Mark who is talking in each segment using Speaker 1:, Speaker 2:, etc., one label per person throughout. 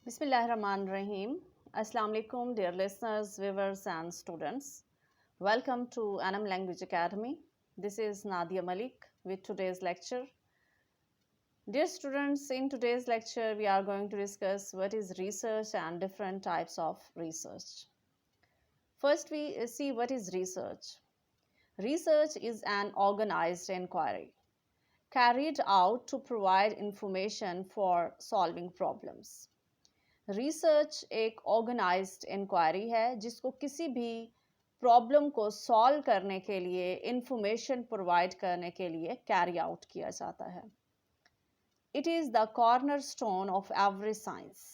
Speaker 1: Bismillahirrahmanirrahim. Assalamu alaikum, dear listeners, viewers, and students. Welcome to Anam Language Academy. This is Nadia Malik with today's lecture. Dear students, in today's lecture, we are going to discuss what is research and different types of research. First, we see what is research. Research is an organized inquiry carried out to provide information for solving problems. Research एक organised inquiry है जिसको किसी भी problem को solve करने के लिए information provide करने के लिए कैरी आउट किया जाता है. It is the corner stone of every science.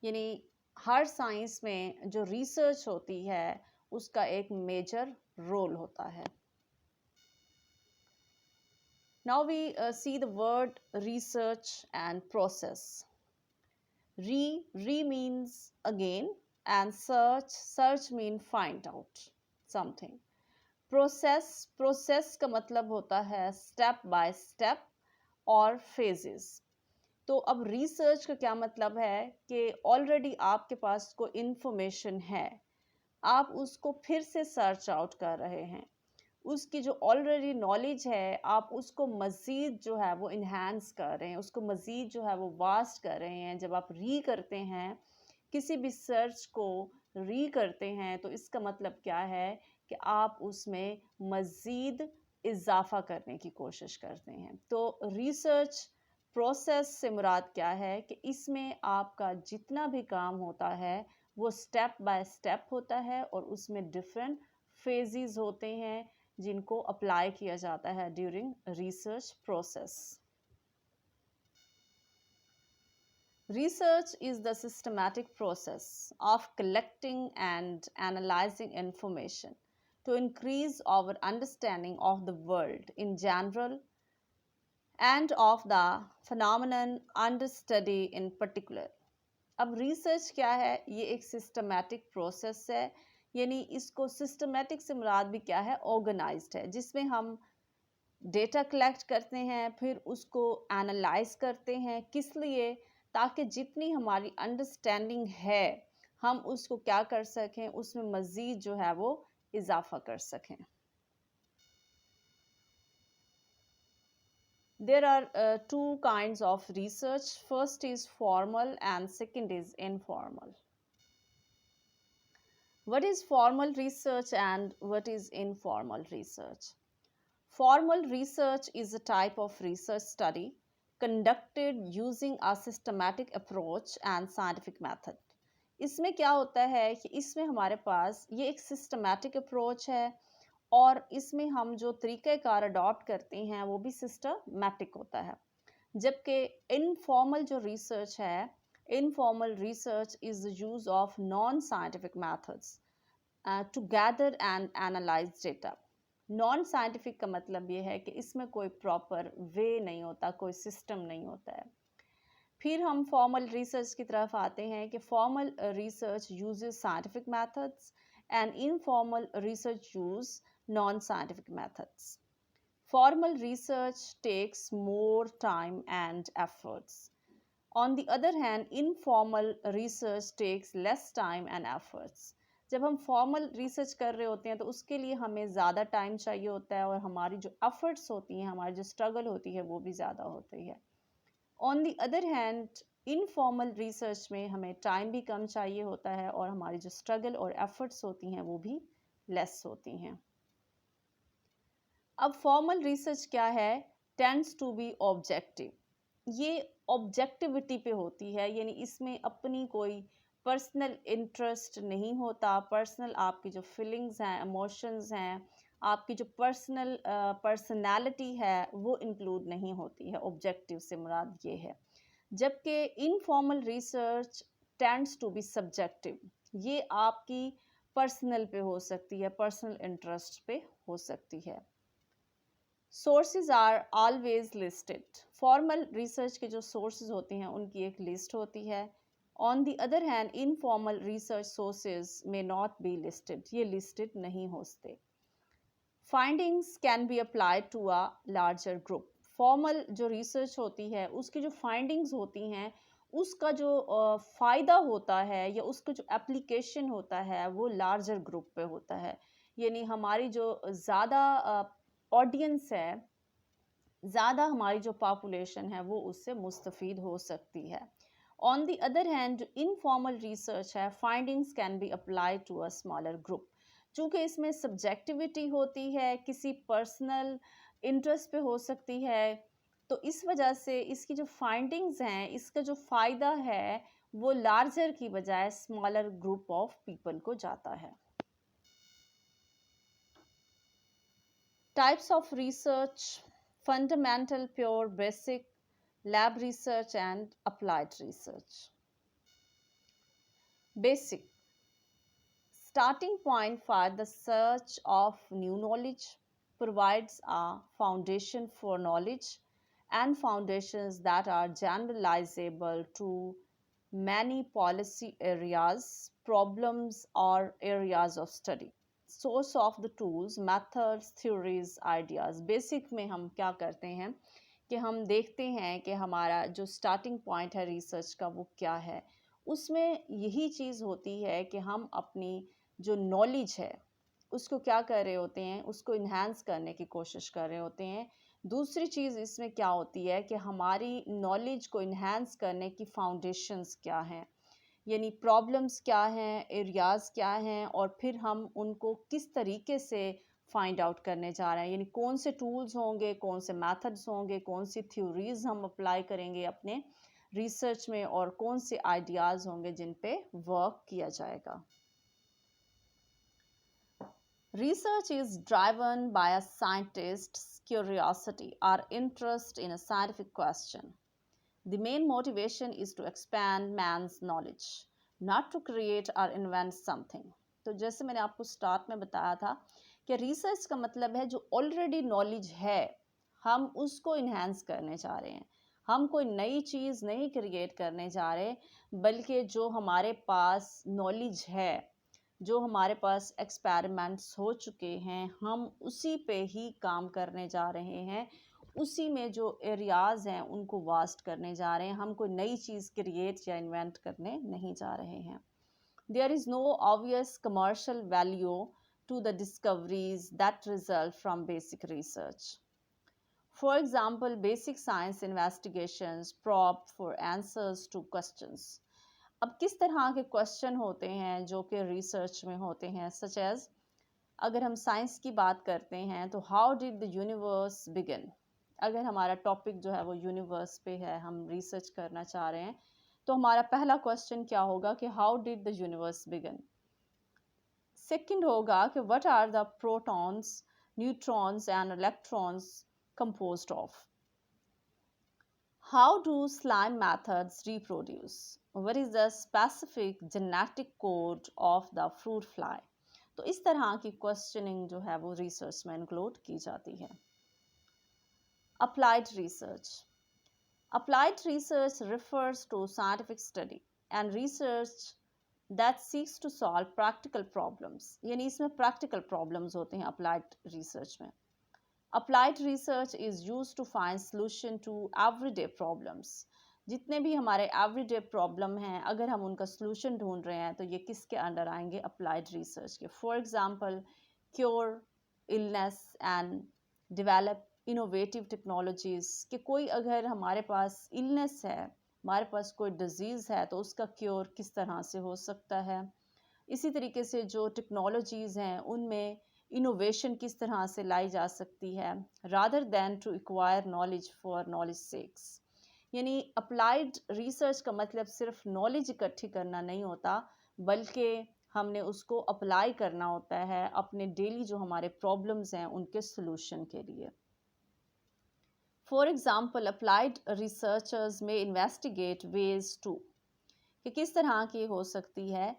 Speaker 1: यानी हर साइंस में जो रिसर्च होती है उसका एक मेजर रोल होता है. Now we see the word research and process. Re means again and search mean find out something. Process का मतलब होता है step by step और phases. तो अब research का क्या मतलब है कि already आपके पास कोई information है, आप उसको फिर से search out कर रहे हैं. उसकी जो ऑलरेडी नॉलेज है आप उसको मज़ीद जो है वो इन्हांस कर रहे हैं, उसको मज़ीद जो है वो वास्ट कर रहे हैं. जब आप री करते हैं, किसी भी सर्च को री करते हैं, तो इसका मतलब क्या है कि आप उसमें मज़ीद इजाफ़ा करने की कोशिश करते हैं. तो रिसर्च प्रोसेस से मुराद क्या है कि इसमें आपका जितना भी काम होता है वो स्टेप बाय स्टेप होता है और उसमें डिफरेंट फेजेस होते हैं जिनको अप्लाई किया जाता है during research process. Research is the systematic process of collecting and analyzing information to increase our understanding of the world in general and of the phenomenon under study in particular. अब research क्या है? ये एक systematic process है. यानी इसको systematic से मुराद भी क्या है? ऑर्गेनाइज्ड है, जिसमें हम डेटा कलेक्ट करते हैं, फिर उसको एनालाइज करते हैं. किस लिए? ताकि जितनी हमारी अंडरस्टैंडिंग है हम उसको क्या कर सकें, उसमें मज़ीद जो है वो इजाफा कर सकें. There are two kinds of research. First is formal and second is informal. What is formal research and what is informal research? Formal research is a type of research study conducted using a systematic approach and scientific method. इसमें क्या होता है कि इसमें हमारे पास ये एक systematic approach है और इसमें हम जो तरीक़ाकार अडॉप्ट करते हैं वो भी सिस्टमैटिक होता है. जबकि इनफॉर्मल जो रिसर्च है, informal research is the use of non-scientific methods to gather and analyze data. Non scientific का मतलब ये है कि इसमें कोई प्रॉपर वे नहीं होता, कोई सिस्टम नहीं होता है. फिर हम फॉर्मल रिसर्च की तरफ आते हैं कि formal research uses scientific methods and informal research use non scientific methods. Formal research takes more time and efforts. On the other hand, informal research takes less time and efforts. जब हम formal research कर रहे होते हैं तो उसके लिए हमें ज़्यादा टाइम चाहिए होता है और हमारी जो एफर्ट्स होती हैं, हमारी जो स्ट्रगल होती है वो भी ज़्यादा होती है. On the other hand, informal research में हमें टाइम भी कम चाहिए होता है और हमारी जो स्ट्रगल और एफर्ट्स होती हैं वो भी लेस होती हैं. अब फॉर्मल रिसर्च क्या है? Tends to be objective. ये ऑब्जेक्टिविटी पे होती है, यानी इसमें अपनी कोई पर्सनल इंटरेस्ट नहीं होता. पर्सनल आपकी जो फीलिंग्स हैं, इमोशंस हैं, आपकी जो पर्सनैलिटी है वो इंक्लूड नहीं होती है. ऑब्जेक्टिव से मुराद ये है. जबकि informal research tends to be subjective. ये आपकी पर्सनल पे हो सकती है, पर्सनल इंटरेस्ट पे हो सकती है. Sources are always listed. Formal research के जो सोर्सेज होते हैं उनकी एक लिस्ट होती है. On the other hand, informal research sources may not be listed. ये लिस्टेड नहीं होते. Findings can be applied to a larger group. Formal जो रिसर्च होती है उसकी जो फाइंडिंग्स होती हैं उसका जो फ़ायदा होता है या उसका जो एप्लीकेशन होता है वो लार्जर ग्रुप पे होता है। यानी हमारी जो ज़्यादा ऑडियंस है, ज़्यादा हमारी जो पॉपुलेशन है वो उससे मुस्तफ़ीद हो सकती है। ऑन द अदर हैंड जो इनफॉर्मल रिसर्च है, findings can be applied to a smaller group. चूँकि इसमें सब्जेक्टिविटी होती है, किसी पर्सनल इंटरेस्ट पे हो सकती है, तो इस वजह से इसकी जो फाइंडिंग्स हैं, इसका जो फ़ायदा है, वो लार्जर की बजाय स्मॉलर ग्रुप ऑफ पीपल को जाता है। Types of research: fundamental, pure, basic, lab research, and applied research. Basic: starting point for the search of new knowledge, provides a foundation for knowledge and foundations that are generalizable to many policy areas, problems, or areas of study. Source of the tools, methods, theories, ideas. Basic में हम क्या करते हैं कि हम देखते हैं कि हमारा जो स्टार्टिंग पॉइंट है रिसर्च का वो क्या है। उसमें यही चीज़ होती है कि हम अपनी जो नॉलेज है उसको क्या कर रहे होते हैं, उसको इन्हांस करने की कोशिश कर रहे होते हैं। दूसरी चीज़ इसमें क्या होती है कि हमारी नॉलेज को इन्हांस करने की फाउंडेशंस क्या हैं, यानी प्रॉब्लम्स क्या हैं, एरियाज़ क्या हैं, और फिर हम उनको किस तरीके से फाइंड आउट करने जा रहे हैं, यानी कौन से टूल्स होंगे, कौन से मेथड्स होंगे, कौन सी थ्योरीज हम अप्लाई करेंगे अपने रिसर्च में, और कौन से आइडियाज़ होंगे जिन पे वर्क किया जाएगा। Research is driven by a scientist's curiosity or interest in a scientific question. The main motivation is to expand man's knowledge, not to create or invent something. तो जैसे मैंने आपको स्टार्ट में बताया था कि रिसर्च का मतलब है जो ऑलरेडी नॉलेज है हम उसको इन्हेंस करने जा रहे हैं। हम कोई नई चीज़ नहीं क्रिएट करने जा रहे, बल्कि जो हमारे पास नॉलेज है, जो हमारे पास एक्सपेरिमेंट्स हो चुके हैं, हम उसी पे ही काम करने जा रहे हैं। उसी में जो एरियाज़ हैं उनको वास्ट करने जा रहे हैं। हम कोई नई चीज़ क्रिएट या इन्वेंट करने नहीं जा रहे हैं। There is no obvious commercial value to the discoveries that result from basic research. For example, basic science investigations probe for answers to questions. अब किस तरह के क्वेश्चन होते हैं जो कि रिसर्च में होते हैं, सच एज अगर हम साइंस की बात करते हैं तो how did the universe begin. अगर हमारा टॉपिक जो है वो यूनिवर्स पे है, हम रिसर्च करना चाह रहे हैं, तो हमारा पहला क्वेश्चन क्या होगा कि how did the universe begin. Second होगा कि what are the protons, neutrons and electrons composed of. How do slime methods reproduce? What is the specific genetic code of the fruit fly? तो इस तरह की questioning जो है वो research में इंक्लूड की जाती है। Applied research. Applied research refers to scientific study and research that seeks to solve practical problems. यानी इसमें practical problems होते हैं applied research में। Applied research is used to find solution to everyday problems. जितने भी हमारे everyday problem हैं, अगर हम उनका solution ढूंढ रहे हैं तो ये किसके अंडर आएंगे, applied research के। For example, cure illness and develop innovative technologies, कि कोई अगर हमारे पास illness है, हमारे पास कोई disease है, तो उसका cure किस तरह से हो सकता है। इसी तरीके से जो टेक्नोलॉजीज़ हैं उनमें इनोवेशन किस तरह से लाई जा सकती है, rather than to acquire knowledge for knowledge sake. यानी अप्लाइड रिसर्च का मतलब सिर्फ नॉलेज इकट्ठी करना नहीं होता, बल्कि हमने उसको अप्लाई करना होता है अपने डेली जो हमारे प्रॉब्लम्स हैं उनके सॉल्यूशन के लिए। फॉर एग्जांपल, अप्लाइड रिसर्चर्स में इन्वेस्टिगेट वेज टू, कि किस तरह की हो सकती है,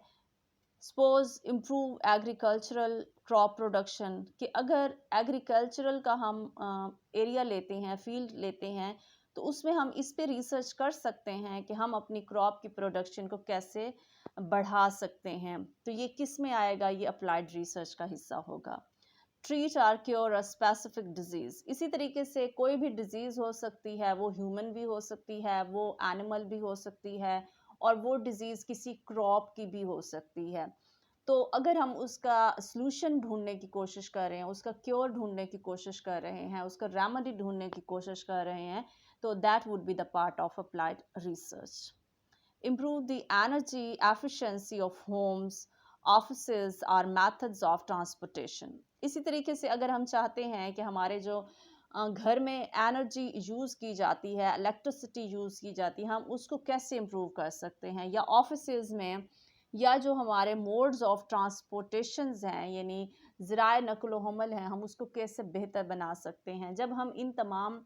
Speaker 1: suppose improve agricultural crop production, कि अगर एग्रीकल्चरल का हम एरिया लेते हैं, फील्ड लेते हैं, तो उसमें हम इस पे रिसर्च कर सकते हैं कि हम अपनी क्रॉप की प्रोडक्शन को कैसे बढ़ा सकते हैं। तो ये किस में आएगा, ये अप्लाइड रिसर्च का हिस्सा होगा। Treat or cure a specific disease. इसी तरीके से कोई भी डिजीज हो सकती है, वो ह्यूमन भी हो सकती है, वो एनिमल भी हो सकती है, और वो डिजीज किसी क्रॉप की भी हो सकती है। तो अगर हम उसका सॉल्यूशन ढूंढने की कोशिश कर रहे हैं, उसका क्योर ढूंढने की कोशिश कर रहे हैं, उसका रेमेडी ढूंढने की कोशिश कर रहे हैं, तो that would be the part of applied research. Improve the energy efficiency of homes, offices or methods of transportation। इसी तरीके से अगर हम चाहते हैं कि हमारे जो घर में एनर्जी यूज़ की जाती है, इलेक्ट्रिसिटी यूज़ की जाती है, हम उसको कैसे इम्प्रूव कर सकते हैं, या ऑफिसेज में, या जो हमारे मोड्स ऑफ ट्रांसपोर्टेशंस हैं, यानी ज़राए नक़्ल हमल हैं, हम उसको कैसे बेहतर बना सकते हैं। जब हम इन तमाम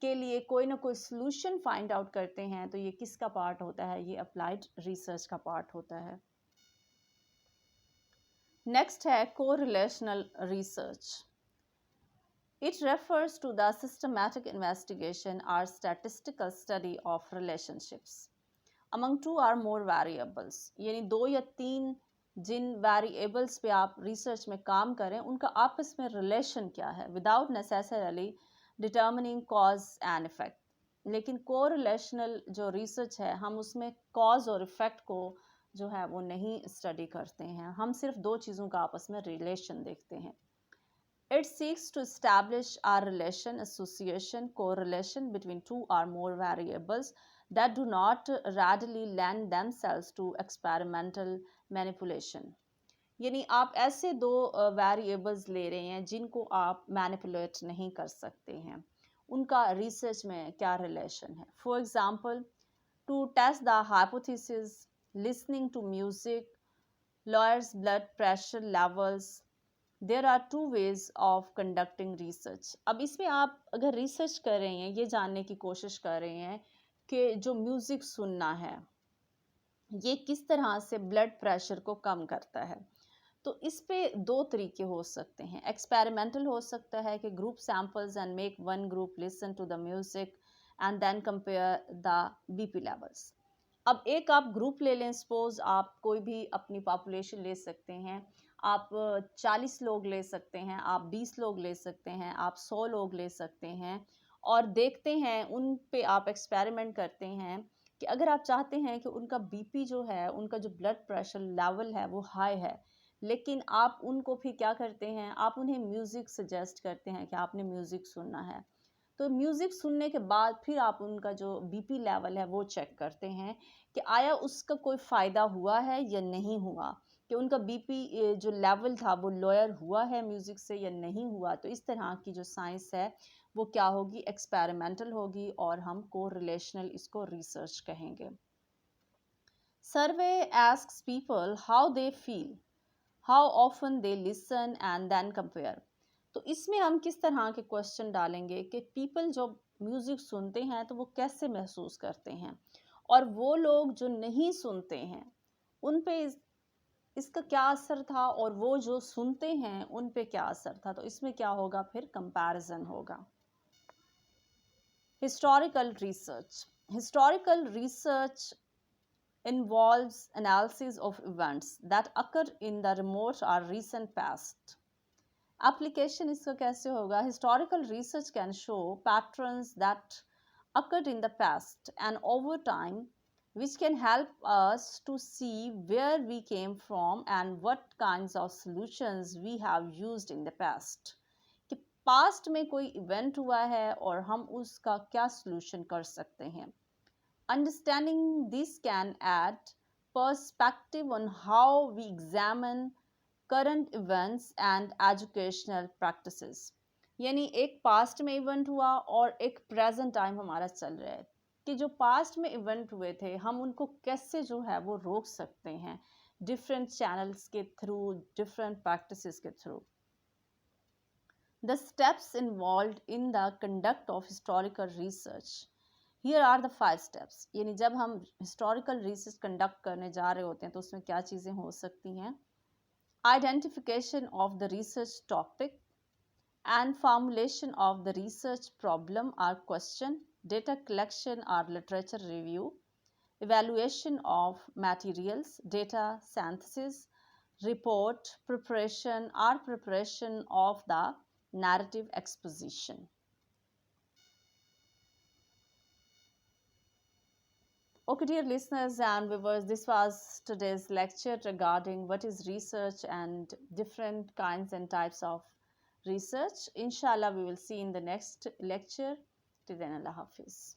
Speaker 1: के लिए कोई ना कोई सॉल्यूशन फाइंड आउट करते हैं, तो ये किसका पार्ट होता है? ये अप्लाइड रिसर्च का पार्ट होता है। नेक्स्ट है correlational research. It refers to the systematic investigation और statistical study of relationships among two or more variables. यानी 2 या 3 जिन वेरिएबल्स पे आप रिसर्च में काम करें, उनका आपस में रिलेशन क्या है, without necessarily determining cause and effect. लेकिन कोरिलेशनल जो रिसर्च है, हम उसमें कॉज और इफेक्ट को जो है वो नहीं स्टडी करते हैं, हम सिर्फ 2 चीज़ों का आपस में रिलेशन देखते हैं। It seeks to establish a relation, association, correlation between 2 or more variables that do not readily lend themselves to experimental manipulation। यानी आप ऐसे 2 वेरिएबल्स ले रहे हैं जिनको आप मैनिपुलेट नहीं कर सकते हैं, उनका रिसर्च में क्या रिलेशन है। For example, to test the hypothesis, listening to music, lowers blood pressure levels, there are 2 ways of conducting research. अब इसमें आप अगर रिसर्च कर रहे हैं, ये जानने की कोशिश कर रहे हैं कि जो म्यूज़िक सुनना है, ये किस तरह से ब्लड प्रेशर को कम करता है, तो इस पे 2 तरीके हो सकते हैं। एक्सपेरिमेंटल हो सकता है कि group samples and make one group listen to the music and then compare the BP levels. अब एक आप ग्रुप ले लें, सपोज आप कोई भी अपनी पॉपुलेशन ले सकते हैं, आप 40 लोग ले सकते हैं, आप 20 लोग ले सकते हैं, आप 100 लोग ले सकते हैं, और देखते हैं, उन पे आप एक्सपेरिमेंट करते हैं कि अगर आप चाहते हैं कि उनका बीपी जो है, उनका जो ब्लड प्रेशर लेवल है वो हाई है, लेकिन आप उनको फिर क्या करते हैं, आप उन्हें म्यूज़िक सजेस्ट करते हैं कि आपने म्यूज़िक सुनना है। तो म्यूज़िक सुनने के बाद फिर आप उनका जो बीपी लेवल है वो चेक करते हैं कि आया उसका कोई फ़ायदा हुआ है या नहीं हुआ, कि उनका बीपी जो लेवल था वो लोअर हुआ है म्यूज़िक से या नहीं हुआ। तो इस तरह की जो साइंस है वो क्या होगी? एक्सपेरिमेंटल होगी, और हम कोरिलेशनल इसको रिसर्च कहेंगे। Survey asks people how they feel, how often they listen and then compare. तो इसमें हम किस तरह के क्वेश्चन डालेंगे कि पीपल जो म्यूज़िक सुनते हैं तो वो कैसे महसूस करते हैं, और वो लोग जो नहीं सुनते हैं उन पे इसका क्या असर था, और वो जो सुनते हैं उन पे क्या असर था। तो इसमें क्या होगा? फिर कंपैरिजन होगा। Historical research. Historical research involves analysis of events that occur in the remote or recent past। Application इसका कैसे होगा? Historical research can show patterns that occurred in the past and over time, which can help us to see where we came from and what kinds of solutions we have used in the past। कि past में कोई event हुआ है और हम उसका क्या solution कर सकते हैं। Understanding this can add perspective on how we examine current events and educational practices। यानी एक पास्ट में इवेंट हुआ और एक प्रेजेंट टाइम हमारा चल रहा है, कि जो पास्ट में इवेंट हुए थे हम उनको कैसे जो है वो रोक सकते हैं, डिफरेंट चैनल्स के थ्रू, डिफरेंट प्रैक्टिसेस के through. The steps involved in the conduct of historical research। Here are the 5 steps। यानी जब हम हिस्टोरिकल रिसर्च कंडक्ट करने जा रहे होते हैं तो उसमें क्या चीज़ें हो सकती हैं? Identification of the research topic and formulation of the research problem or question, data collection or literature review, evaluation of materials, data synthesis, report preparation or preparation of the narrative exposition. Okay, dear listeners and viewers, this was today's lecture regarding what is research and different kinds and types of research. Inshallah, we will see in the next lecture. Till then, Allah Hafiz.